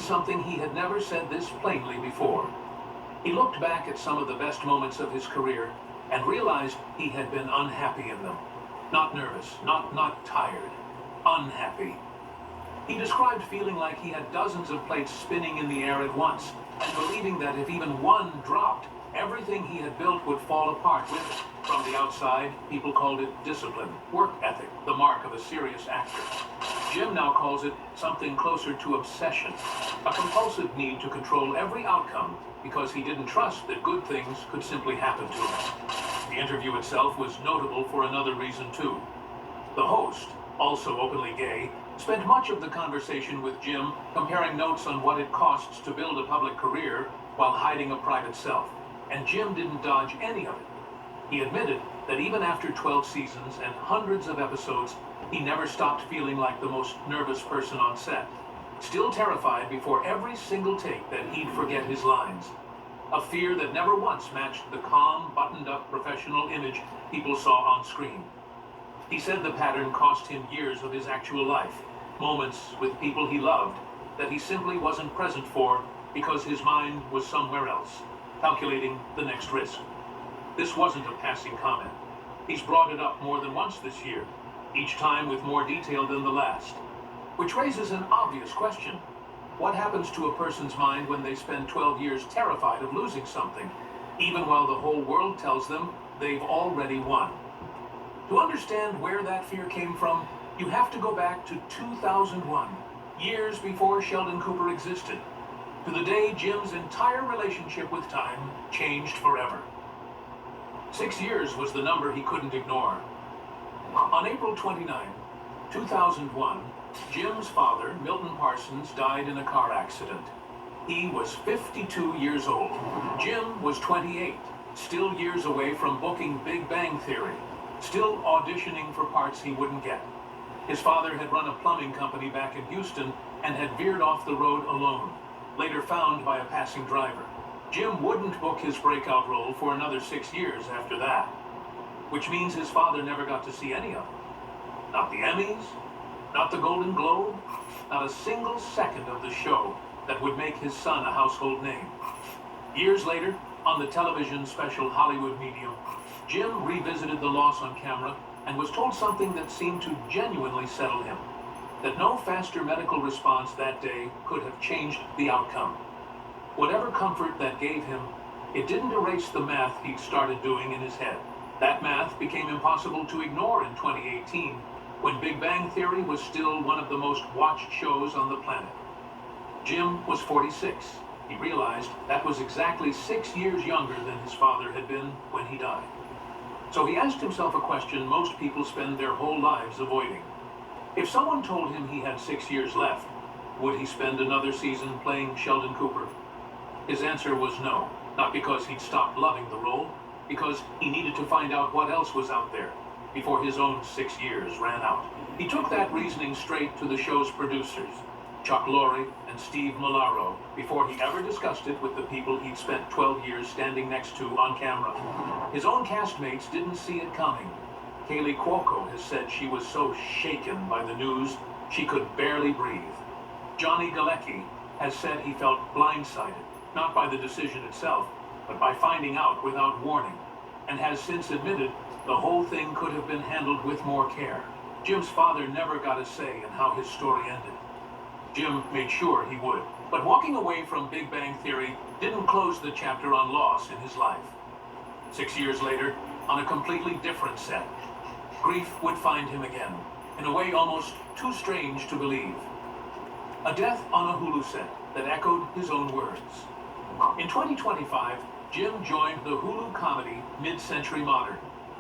something he had never said this plainly before. He looked back at some of the best moments of his career and realized he had been unhappy in them. Not nervous, not tired, unhappy. He described feeling like he had dozens of plates spinning in the air at once, and believing that if even one dropped, everything he had built would fall apart with it. From the outside, people called it discipline, work ethic, the mark of a serious actor. Jim now calls it something closer to obsession, a compulsive need to control every outcome because he didn't trust that good things could simply happen to him. The interview itself was notable for another reason too. The host, also openly gay, spent much of the conversation with Jim comparing notes on what it costs to build a public career while hiding a private self, and Jim didn't dodge any of it. He admitted that even after 12 seasons and hundreds of episodes, he never stopped feeling like the most nervous person on set, still terrified before every single take that he'd forget his lines. A fear that never once matched the calm, buttoned-up professional image people saw on screen. He said the pattern cost him years of his actual life, moments with people he loved that he simply wasn't present for because his mind was somewhere else, calculating the next risk. This wasn't a passing comment. He's brought it up more than once this year, each time with more detail than the last. Which raises an obvious question. What happens to a person's mind when they spend 12 years terrified of losing something, even while the whole world tells them they've already won? To understand where that fear came from, you have to go back to 2001, years before Sheldon Cooper existed, to the day Jim's entire relationship with time changed forever. 6 years was the number he couldn't ignore. On April 29, 2001, Jim's father, Milton Parsons, died in a car accident. He was 52 years old. Jim was 28, still years away from booking Big Bang Theory, still auditioning for parts he wouldn't get. His father had run a plumbing company back in Houston and had veered off the road alone, later found by a passing driver. Jim wouldn't book his breakout role for another 6 years after that, which means his father never got to see any of them. Not the Emmys, not the Golden Globe, not a single second of the show that would make his son a household name. Years later, on the television special Hollywood Medium, Jim revisited the loss on camera and was told something that seemed to genuinely settle him, that no faster medical response that day could have changed the outcome. Whatever comfort that gave him, it didn't erase the math he'd started doing in his head. That math became impossible to ignore in 2018, when Big Bang Theory was still one of the most watched shows on the planet. Jim was 46. He realized that was exactly 6 years younger than his father had been when he died. So he asked himself a question most people spend their whole lives avoiding. If someone told him he had 6 years left, would he spend another season playing Sheldon Cooper? His answer was no, not because he'd stopped loving the role, because he needed to find out what else was out there before his own 6 years ran out. He took that reasoning straight to the show's producers, Chuck Lorre and Steve Malaro, before he ever discussed it with the people he'd spent 12 years standing next to on camera. His own castmates didn't see it coming. Kaylee Cuoco has said she was so shaken by the news she could barely breathe. Johnny Galecki has said he felt blindsided, not by the decision itself, but by finding out without warning, and has since admitted the whole thing could have been handled with more care. Jim's father never got a say in how his story ended. Jim made sure he would. But walking away from Big Bang Theory didn't close the chapter on loss in his life. 6 years later, on a completely different set, grief would find him again, in a way almost too strange to believe. A death on a Hulu set that echoed his own words. In 2025, Jim joined the Hulu comedy Mid-Century Modern,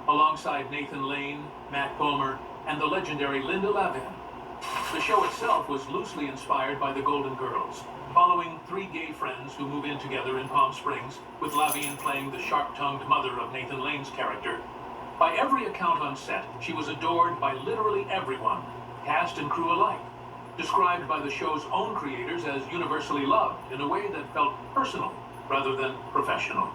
alongside Nathan Lane, Matt Bomer, and the legendary Linda Lavin. The show itself was loosely inspired by the Golden Girls, following 3 gay friends who move in together in Palm Springs, with Lavin playing the sharp-tongued mother of Nathan Lane's character. By every account on set, she was adored by literally everyone, cast and crew alike, described by the show's own creators as universally loved in a way that felt personal rather than professional.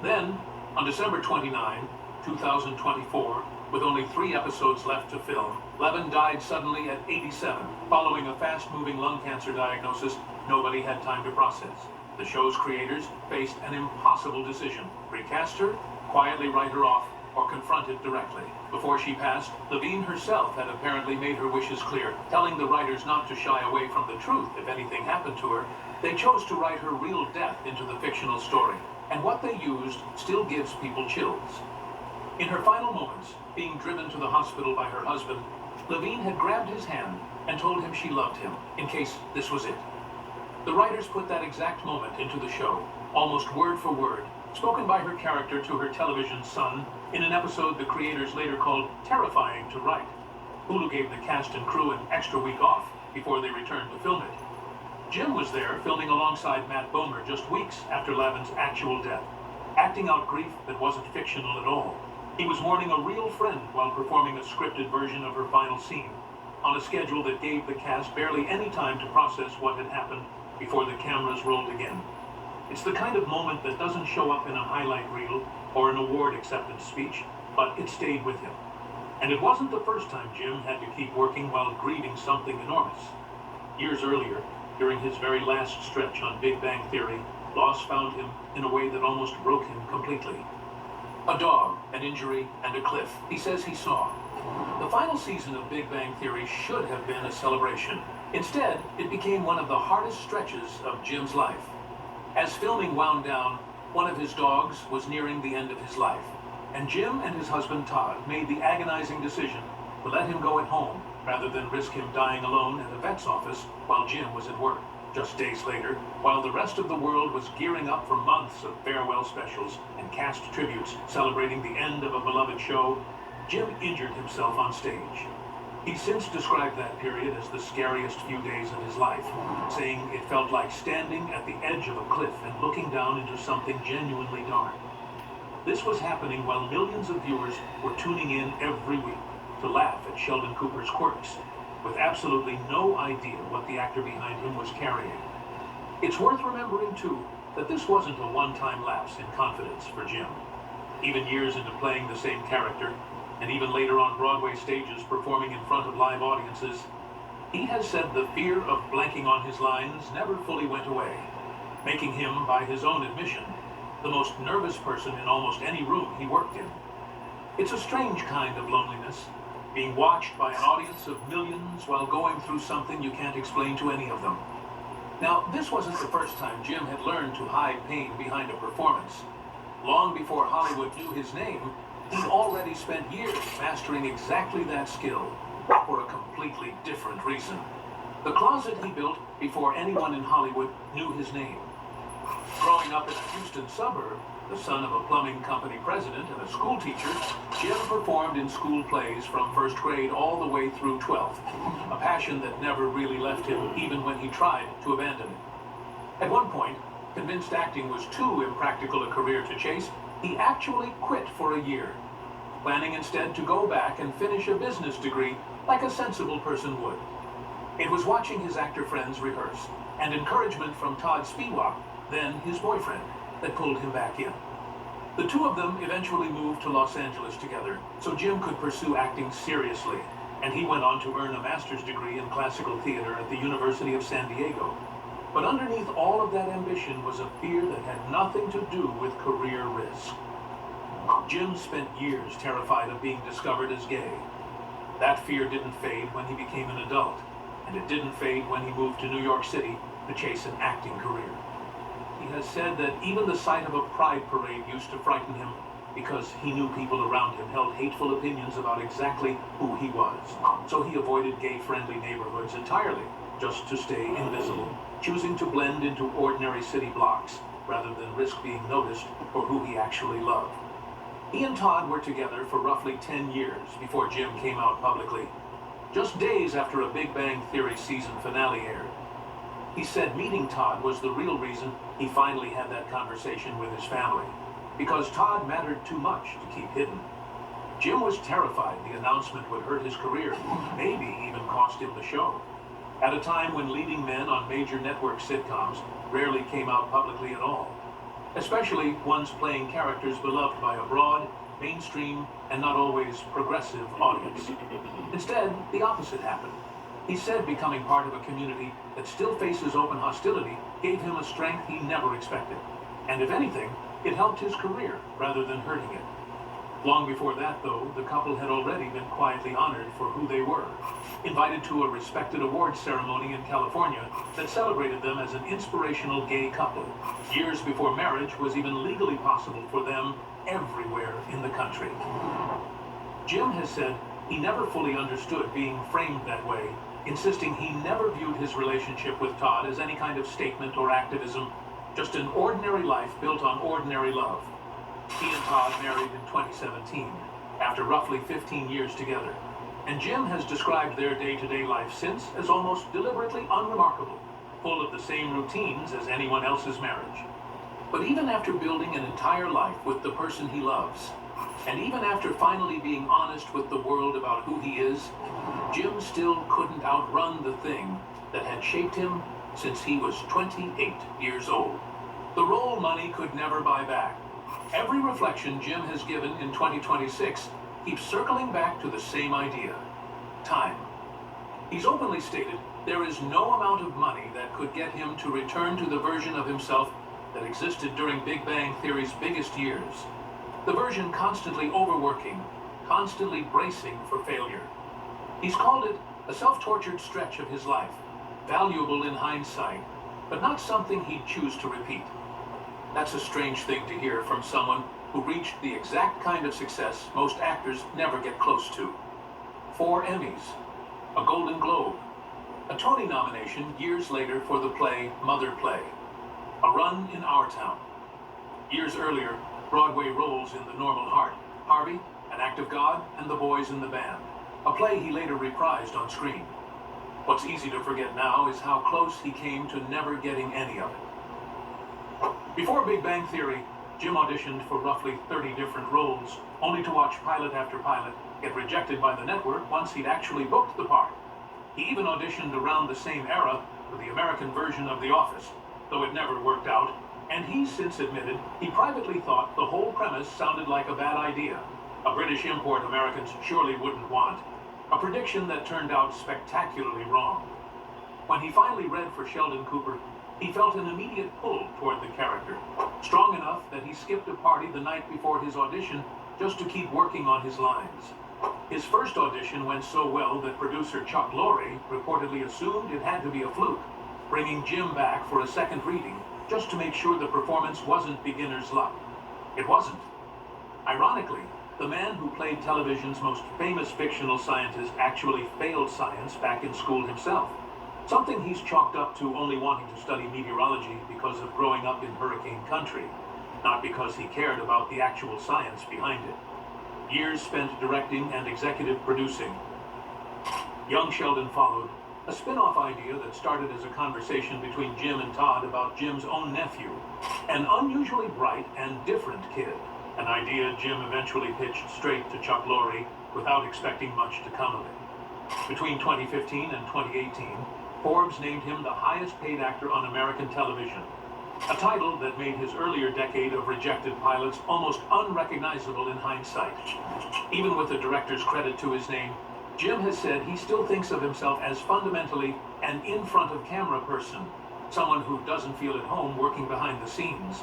Then, on December 29, 2024, with only 3 episodes left to film, Levin died suddenly at 87, following a fast-moving lung cancer diagnosis nobody had time to process. The show's creators faced an impossible decision: recast her, quietly write her off, or confront it directly. Before she passed, Levine herself had apparently made her wishes clear, telling the writers not to shy away from the truth if anything happened to her. They chose to write her real death into the fictional story, and what they used still gives people chills. In her final moments, being driven to the hospital by her husband, Levine had grabbed his hand and told him she loved him, in case this was it. The writers put that exact moment into the show, almost word for word, spoken by her character to her television son in an episode the creators later called terrifying to write. Hulu gave the cast and crew an extra week off before they returned to film it. Jim was there filming alongside Matt Bomer just weeks after Lavin's actual death, acting out grief that wasn't fictional at all. He was mourning a real friend while performing a scripted version of her final scene, on a schedule that gave the cast barely any time to process what had happened before the cameras rolled again. It's the kind of moment that doesn't show up in a highlight reel or an award acceptance speech, but it stayed with him. And it wasn't the first time Jim had to keep working while grieving something enormous. Years earlier, during his very last stretch on Big Bang Theory, loss found him in a way that almost broke him completely. A dog, an injury, and a cliff, he says he saw. The final season of Big Bang Theory should have been a celebration. Instead, it became one of the hardest stretches of Jim's life. As filming wound down, one of his dogs was nearing the end of his life, and Jim and his husband Todd made the agonizing decision to let him go at home rather than risk him dying alone at a vet's office while Jim was at work. Just days later, while the rest of the world was gearing up for months of farewell specials and cast tributes celebrating the end of a beloved show, Jim injured himself on stage. He's since described that period as the scariest few days of his life, saying it felt like standing at the edge of a cliff and looking down into something genuinely dark. This was happening while millions of viewers were tuning in every week to laugh at Sheldon Cooper's quirks, with absolutely no idea what the actor behind him was carrying. It's worth remembering, too, that this wasn't a one-time lapse in confidence for Jim. Even years into playing the same character, and even later on Broadway stages performing in front of live audiences, he has said the fear of blanking on his lines never fully went away, making him, by his own admission, the most nervous person in almost any room he worked in. It's a strange kind of loneliness, being watched by an audience of millions while going through something you can't explain to any of them. Now, this wasn't the first time Jim had learned to hide pain behind a performance. Long before Hollywood knew his name, he'd already spent years mastering exactly that skill, for a completely different reason. The closet he built before anyone in Hollywood knew his name. Growing up in a Houston suburb, the son of a plumbing company president and a school teacher, Jim performed in school plays from first grade all the way through 12th, a passion that never really left him even when he tried to abandon it. At one point, convinced acting was too impractical a career to chase, he actually quit for a year, planning instead to go back and finish a business degree like a sensible person would. It was watching his actor friends rehearse and encouragement from Todd Spiewak, then his boyfriend, that pulled him back in. The two of them eventually moved to Los Angeles together so Jim could pursue acting seriously, and he went on to earn a master's degree in classical theater at the University of San Diego. But underneath all of that ambition was a fear that had nothing to do with career risk. Jim spent years terrified of being discovered as gay. That fear didn't fade when he became an adult, and it didn't fade when he moved to New York City to chase an acting career. He has said that even the sight of a pride parade used to frighten him because he knew people around him held hateful opinions about exactly who he was. So he avoided gay-friendly neighborhoods entirely, just to stay invisible, choosing to blend into ordinary city blocks rather than risk being noticed for who he actually loved. He and Todd were together for roughly 10 years before Jim came out publicly, just days after a Big Bang Theory season finale aired. He said meeting Todd was the real reason he finally had that conversation with his family, because Todd mattered too much to keep hidden. Jim was terrified the announcement would hurt his career, maybe even cost him the show, at a time when leading men on major network sitcoms rarely came out publicly at all, especially ones playing characters beloved by a broad, mainstream, and not always progressive audience. Instead, the opposite happened. He said becoming part of a community that still faces open hostility gave him a strength he never expected. And if anything, it helped his career rather than hurting it. Long before that, though, the couple had already been quietly honored for who they were, invited to a respected awards ceremony in California that celebrated them as an inspirational gay couple, years before marriage was even legally possible for them everywhere in the country. Jim has said he never fully understood being framed that way, insisting he never viewed his relationship with Todd as any kind of statement or activism, just an ordinary life built on ordinary love. He and Todd married in 2017, after roughly 15 years together, and Jim has described their day-to-day life since as almost deliberately unremarkable, full of the same routines as anyone else's marriage. But even after building an entire life with the person he loves, and even after finally being honest with the world about who he is, Jim still couldn't outrun the thing that had shaped him since he was 28 years old. The role money could never buy back. Every reflection Jim has given in 2026 keeps circling back to the same idea: time. He's openly stated there is no amount of money that could get him to return to the version of himself that existed during Big Bang Theory's biggest years. The version constantly overworking, constantly bracing for failure. He's called it a self-tortured stretch of his life, valuable in hindsight, but not something he'd choose to repeat. That's a strange thing to hear from someone who reached the exact kind of success most actors never get close to. 4 Emmys, a Golden Globe, a Tony nomination years later for the play Mother Play, a run in our town. Years earlier, Broadway roles in The Normal Heart, Harvey, An Act of God, and The Boys in the Band, a play he later reprised on screen. What's easy to forget now is how close he came to never getting any of it. Before Big Bang Theory, Jim auditioned for roughly 30 different roles, only to watch pilot after pilot get rejected by the network once he'd actually booked the part. He even auditioned around the same era for the American version of The Office, though it never worked out, and he's since admitted he privately thought the whole premise sounded like a bad idea, a British import Americans surely wouldn't want, a prediction that turned out spectacularly wrong. When he finally read for Sheldon Cooper, he felt an immediate pull toward the character, strong enough that he skipped a party the night before his audition just to keep working on his lines. His first audition went so well that producer Chuck Lorre reportedly assumed it had to be a fluke, bringing Jim back for a second reading just to make sure the performance wasn't beginner's luck. It wasn't. Ironically, the man who played television's most famous fictional scientist actually failed science back in school himself. Something he's chalked up to only wanting to study meteorology because of growing up in hurricane country, not because he cared about the actual science behind it. Years spent directing and executive producing. Young Sheldon followed, a spin-off idea that started as a conversation between Jim and Todd about Jim's own nephew, an unusually bright and different kid, an idea Jim eventually pitched straight to Chuck Lorre without expecting much to come of it. Between 2015 and 2018, Forbes named him the highest paid actor on American television, a title that made his earlier decade of rejected pilots almost unrecognizable in hindsight. Even with the director's credit to his name, Jim has said he still thinks of himself as fundamentally an in-front-of-camera person, someone who doesn't feel at home working behind the scenes.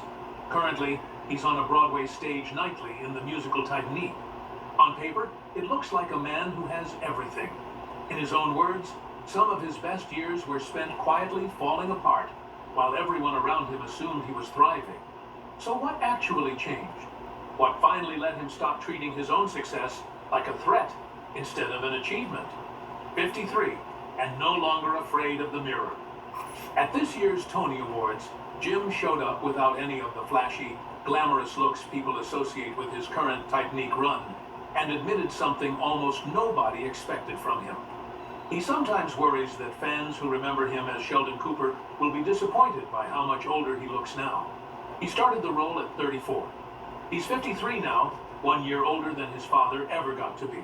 Currently, he's on a Broadway stage nightly in the musical Titanic. On paper, it looks like a man who has everything. In his own words, some of his best years were spent quietly falling apart, while everyone around him assumed he was thriving. So what actually changed? What finally let him stop treating his own success like a threat instead of an achievement? 53, and no longer afraid of the mirror. At this year's Tony Awards, Jim showed up without any of the flashy, glamorous looks people associate with his current Titanic run, and admitted something almost nobody expected from him. He sometimes worries that fans who remember him as Sheldon Cooper will be disappointed by how much older he looks now. He started the role at 34. He's 53 now, 1 year older than his father ever got to be.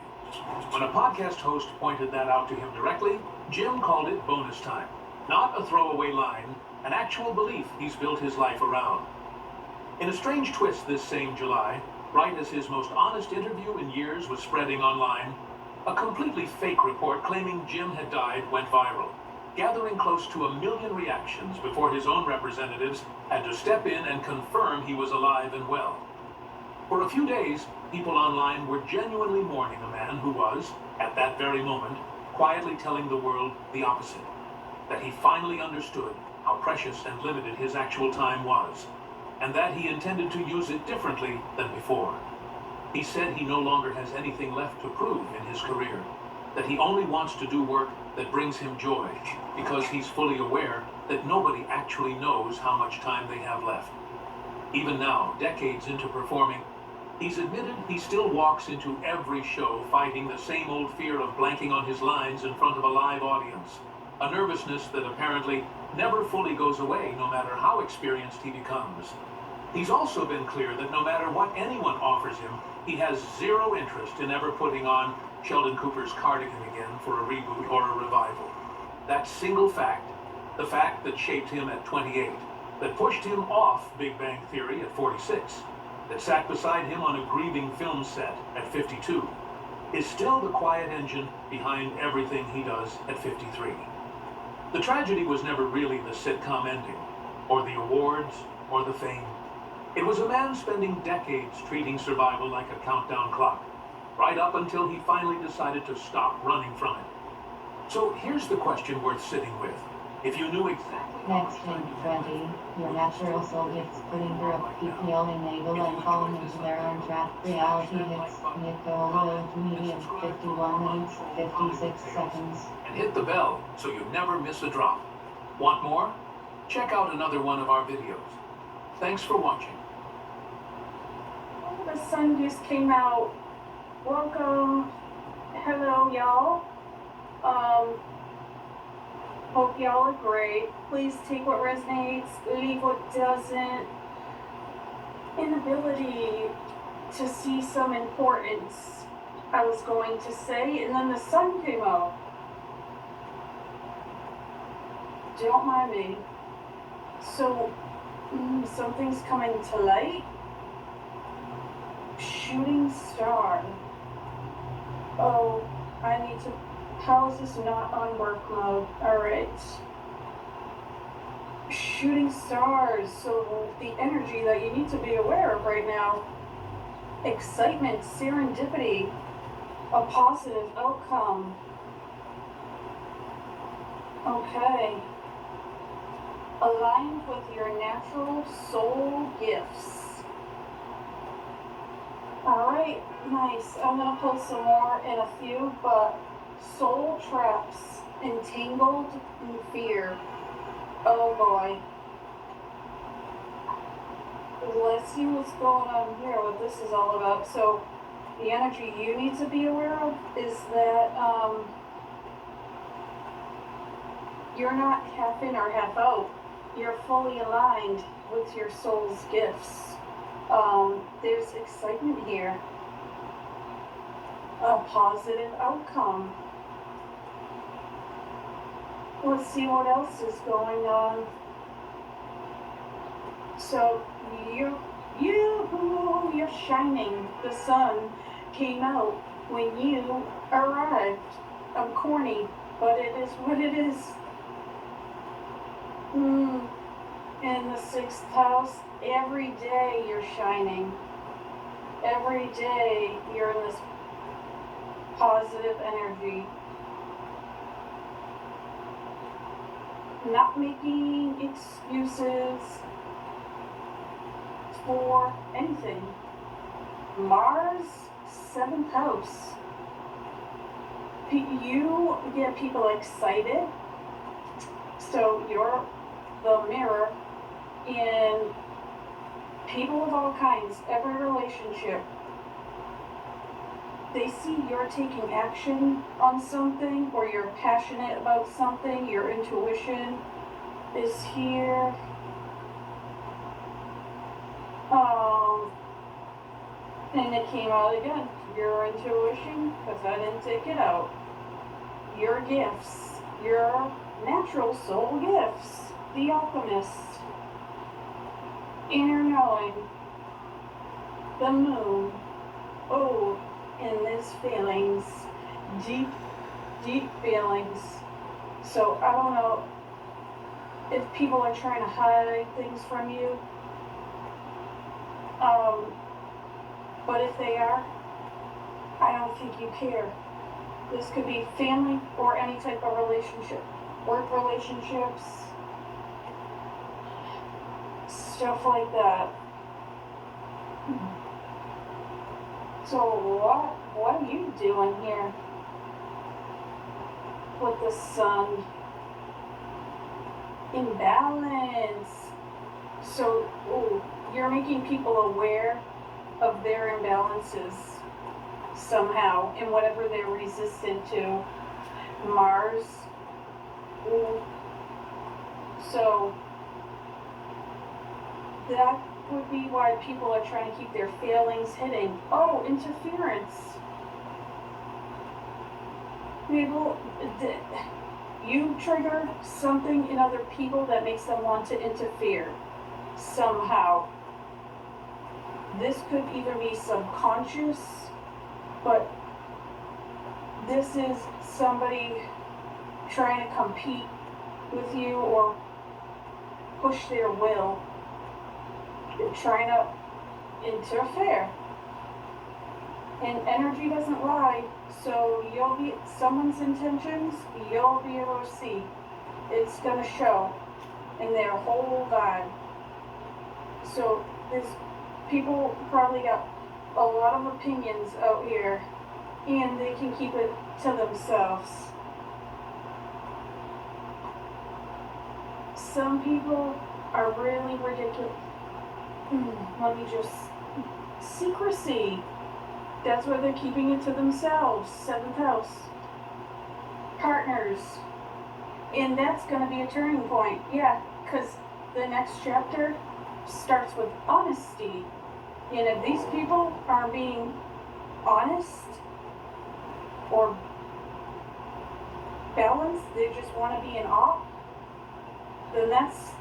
When a podcast host pointed that out to him directly, Jim called it bonus time. Not a throwaway line, an actual belief he's built his life around. In a strange twist this same July, right as his most honest interview in years was spreading online, A completely fake report claiming Jim had died went viral, gathering close to 1 million reactions before his own representatives had to step in and confirm he was alive and well. For a few days, people online were genuinely mourning a man who was, at that very moment, quietly telling the world the opposite, that he finally understood how precious and limited his actual time was, and that he intended to use it differently than before. He said he no longer has anything left to prove in his career, that he only wants to do work that brings him joy, because he's fully aware that nobody actually knows how much time they have left. Even now, decades into performing, he's admitted he still walks into every show fighting the same old fear of blanking on his lines in front of a live audience, a nervousness that apparently never fully goes away no matter how experienced he becomes. He's also been clear that no matter what anyone offers him, he has zero interest in ever putting on Sheldon Cooper's Cardigan again for a reboot or a revival. That single fact, the fact that shaped him at 28, that pushed him off Big Bang Theory at 46, that sat beside him on a grieving film set at 52, is still the quiet engine behind everything he does at 53. The tragedy was never really the sitcom ending, or the awards, or the fame. It was a man spending decades treating survival like a countdown clock, right up until he finally decided to stop running from it. So here's the question worth sitting with. If you knew exactly... Next in 20, your natural soul gifts putting through PPL enable and falling into their own trap. Reality hits Nicola medium 51 minutes, 56 seconds. And hit the bell so you never miss a drop. Want more? Check out another one of our videos. Thanks for watching. The sun just came out. Welcome. Hello, y'all. Hope y'all are great. Please take what resonates, leave what doesn't. Inability to see some importance, I was going to say, and then the sun came out. Don't mind me. So, something's coming to light. Shooting star. Oh, I need to... How is this not on work mode? Alright. Shooting stars. So the energy that you need to be aware of right now. Excitement, serendipity, a positive outcome. Okay. Aligned with your natural soul gifts. Alright, nice. I'm gonna pull some more in a few, but soul traps, entangled in fear. Oh boy. Let's see what's going on here, what this is all about. So, the energy you need to be aware of is that you're not half in or half out. You're fully aligned with your soul's gifts. There's excitement here. A positive outcome. Let's see what else is going on. So you're shining. The sun came out when you arrived. I'm corny, but it is what it is. In the 6th house, every day you're shining. Every day you're in this positive energy. Not making excuses for anything. Mars, 7th house. You get people excited. So you're the mirror in people of all kinds, every relationship. They see you're taking action on something, or you're passionate about something, your intuition is here. And it came out again. Your intuition, because I didn't take it out. Your gifts, your natural soul gifts. The alchemist. Inner knowing. The moon. Oh. In these feelings, deep, deep feelings. So I don't know if people are trying to hide things from you. But if they are, I don't think you care. This could be family or any type of relationship, work relationships, stuff like that. So what are you doing here with the sun? Imbalance. So you're making people aware of their imbalances somehow in whatever they're resistant to. Mars. So that would be why people are trying to keep their feelings hidden. Oh, interference. People, you trigger something in other people that makes them want to interfere somehow. This could either be subconscious, but this is somebody trying to compete with you or push their will. They're trying to interfere. And energy doesn't lie, so you'll be someone's intentions, you'll be able to see. It's gonna show in their whole vibe. So there's people probably got a lot of opinions out here, and they can keep it to themselves. Some people are really ridiculous. Let me just... Secrecy. That's why they're keeping it to themselves. 7th house. Partners. And that's going to be a turning point. Yeah, because the next chapter starts with honesty. And if these people are being honest or balanced, they just want to be in awe, then that's